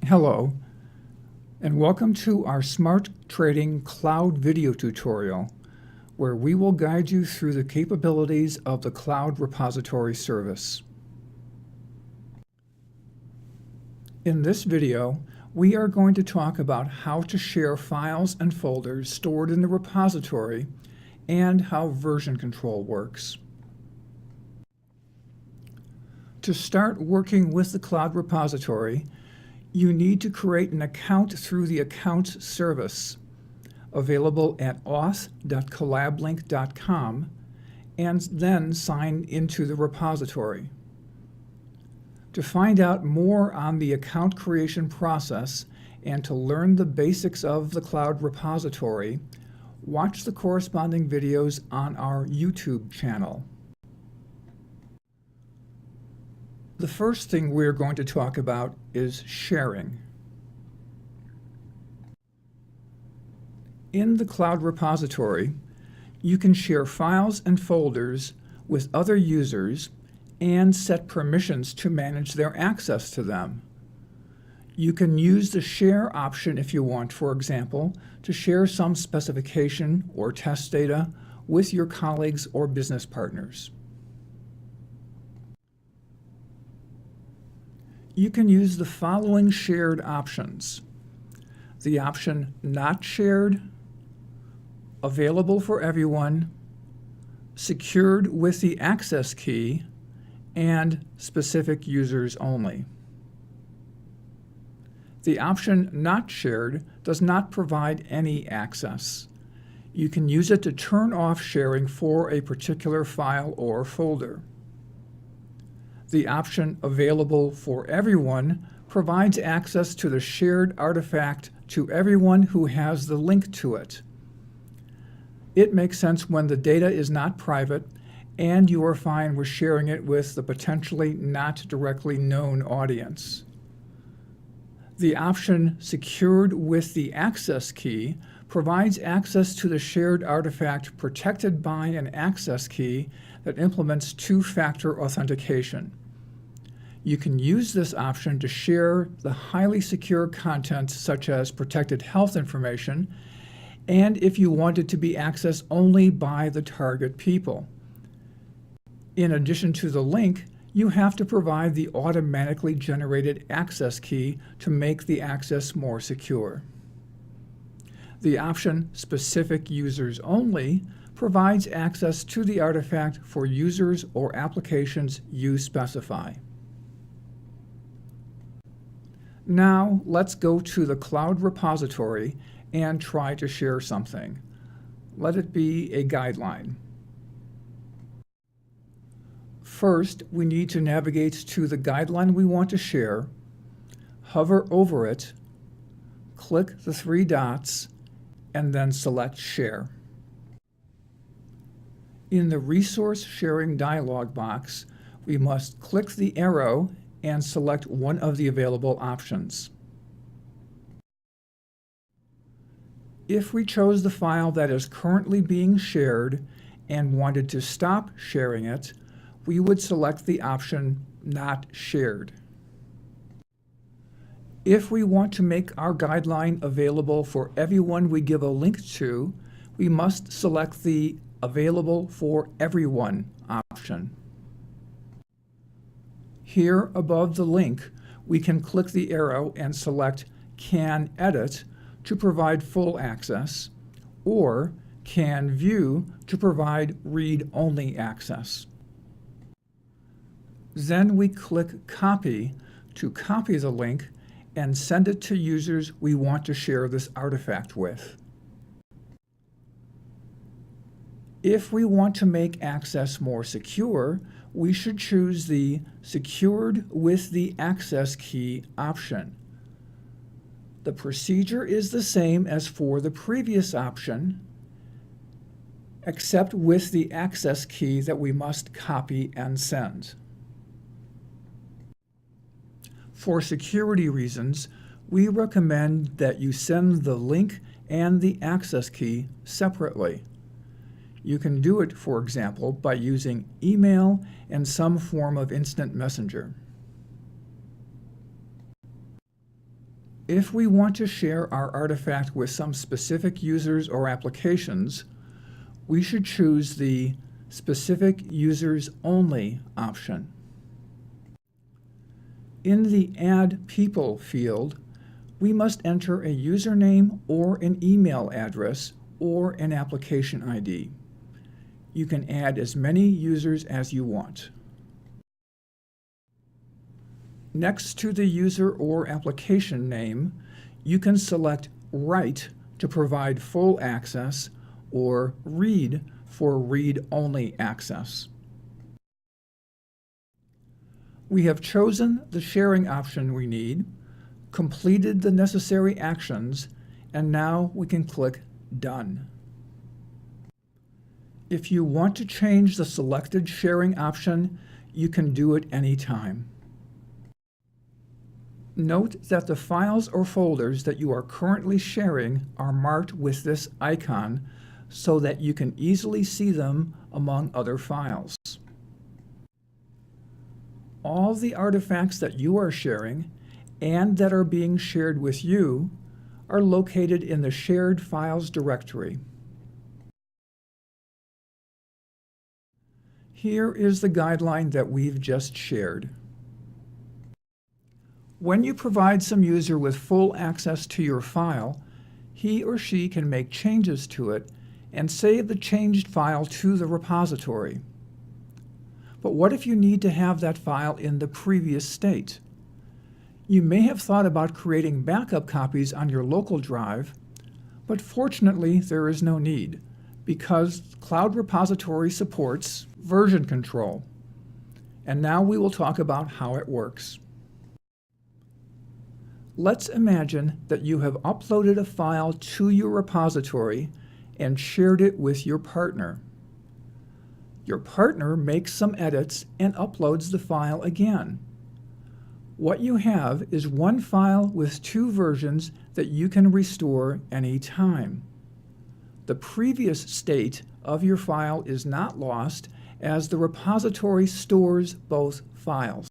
Hello, and welcome to our Smart Trading Cloud video tutorial, where we will guide you through the capabilities of the Cloud Repository service. In this video, we are going to talk about how to share files and folders stored in the repository and how version control works. To start working with the Cloud Repository, you need to create an account through the Accounts service, available at auth.collablink.com, and then sign into the repository. To find out more on the account creation process and to learn the basics of the Cloud Repository, watch the corresponding videos on our YouTube channel. The first thing we're going to talk about is sharing. In the Cloud Repository, you can share files and folders with other users and set permissions to manage their access to them. You can use the Share option if you want, for example, to share some specification or test data with your colleagues or business partners. You can use the following shared options: the option Not Shared, Available for Everyone, Secured with the Access Key, and Specific Users Only. The option Not Shared does not provide any access. You can use it to turn off sharing for a particular file or folder. The option Available for Everyone provides access to the shared artifact to everyone who has the link to it. It makes sense when the data is not private and you are fine with sharing it with the potentially not directly known audience. The option Secured with the Access Key provides access to the shared artifact protected by an access key that implements two-factor authentication. You can use this option to share the highly secure content such as protected health information, and if you want it to be accessed only by the target people. In addition to the link, you have to provide the automatically generated access key to make the access more secure. The option Specific Users Only provides access to the artifact for users or applications you specify. Now let's go to the Cloud Repository and try to share something. Let it be a guideline. First, we need to navigate to the guideline we want to share, hover over it, click the three dots, and then select Share. In the Resource Sharing dialog box, we must click the arrow and select one of the available options. If we chose the file that is currently being shared and wanted to stop sharing it, we would select the option Not Shared. If we want to make our guideline available for everyone we give a link to, we must select the Available for Everyone option. Here above the link, we can click the arrow and select Can Edit to provide full access, or Can View to provide read-only access. Then we click Copy to copy the link and send it to users we want to share this artifact with. If we want to make access more secure, we should choose the Secured with the Access Key option. The procedure is the same as for the previous option, except with the access key that we must copy and send. For security reasons, we recommend that you send the link and the access key separately. You can do it, for example, by using email and some form of instant messenger. If we want to share our artifact with some specific users or applications, we should choose the Specific Users Only option. In the Add People field, we must enter a username or an email address or an application ID. You can add as many users as you want. Next to the user or application name, you can select Write to provide full access or Read for read-only access. We have chosen the sharing option we need, completed the necessary actions, and now we can click Done. If you want to change the selected sharing option, you can do it anytime. Note that the files or folders that you are currently sharing are marked with this icon so that you can easily see them among other files. All the artifacts that you are sharing and that are being shared with you are located in the Shared Files directory. Here is the guideline that we've just shared. When you provide some user with full access to your file, he or she can make changes to it and save the changed file to the repository. But what if you need to have that file in the previous state? You may have thought about creating backup copies on your local drive, but fortunately there is no need, because Cloud Repository supports version control. And now we will talk about how it works. Let's imagine that you have uploaded a file to your repository and shared it with your partner. Your partner makes some edits and uploads the file again. What you have is one file with two versions that you can restore any time. The previous state of your file is not lost, as the repository stores both files.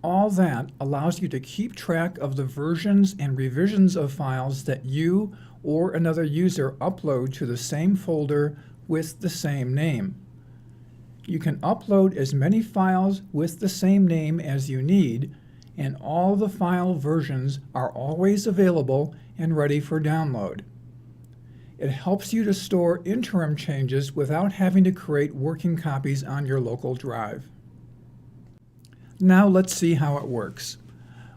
All that allows you to keep track of the versions and revisions of files that you or another user upload to the same folder with the same name. You can upload as many files with the same name as you need, and all the file versions are always available and ready for download. It helps you to store interim changes without having to create working copies on your local drive. Now let's see how it works.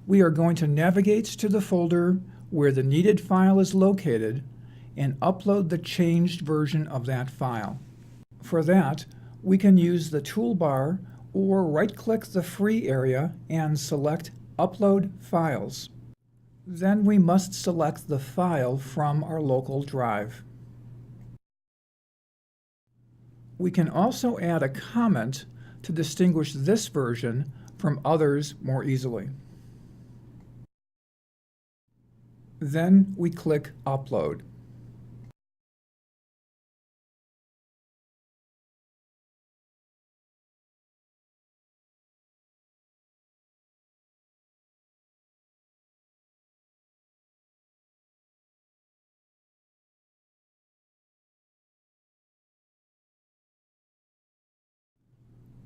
We are going to navigate to the folder where the needed file is located and upload the changed version of that file. For that, we can use the toolbar or right-click the free area and select Upload Files. Then we must select the file from our local drive. We can also add a comment to distinguish this version from others more easily. Then we click Upload.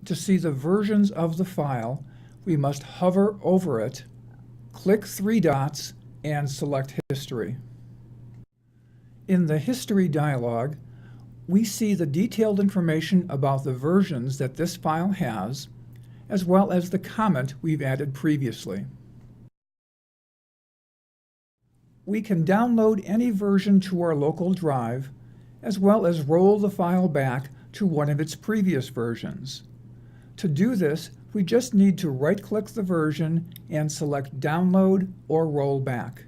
To see the versions of the file, we must hover over it, click three dots, and select History. In the History dialog, we see the detailed information about the versions that this file has, as well as the comment we've added previously. We can download any version to our local drive, as well as roll the file back to one of its previous versions. To do this, we just need to right-click the version and select Download or Roll Back.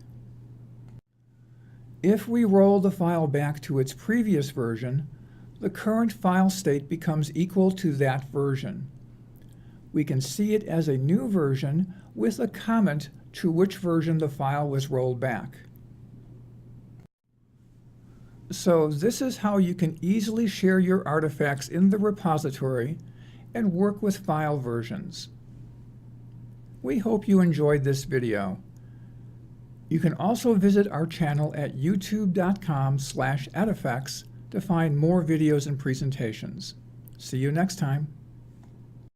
If we roll the file back to its previous version, the current file state becomes equal to that version. We can see it as a new version with a comment to which version the file was rolled back. So this is how you can easily share your artifacts in the repository and work with file versions. We hope you enjoyed this video. You can also visit our channel at youtube.com/edifecs to find more videos and presentations. See you next time.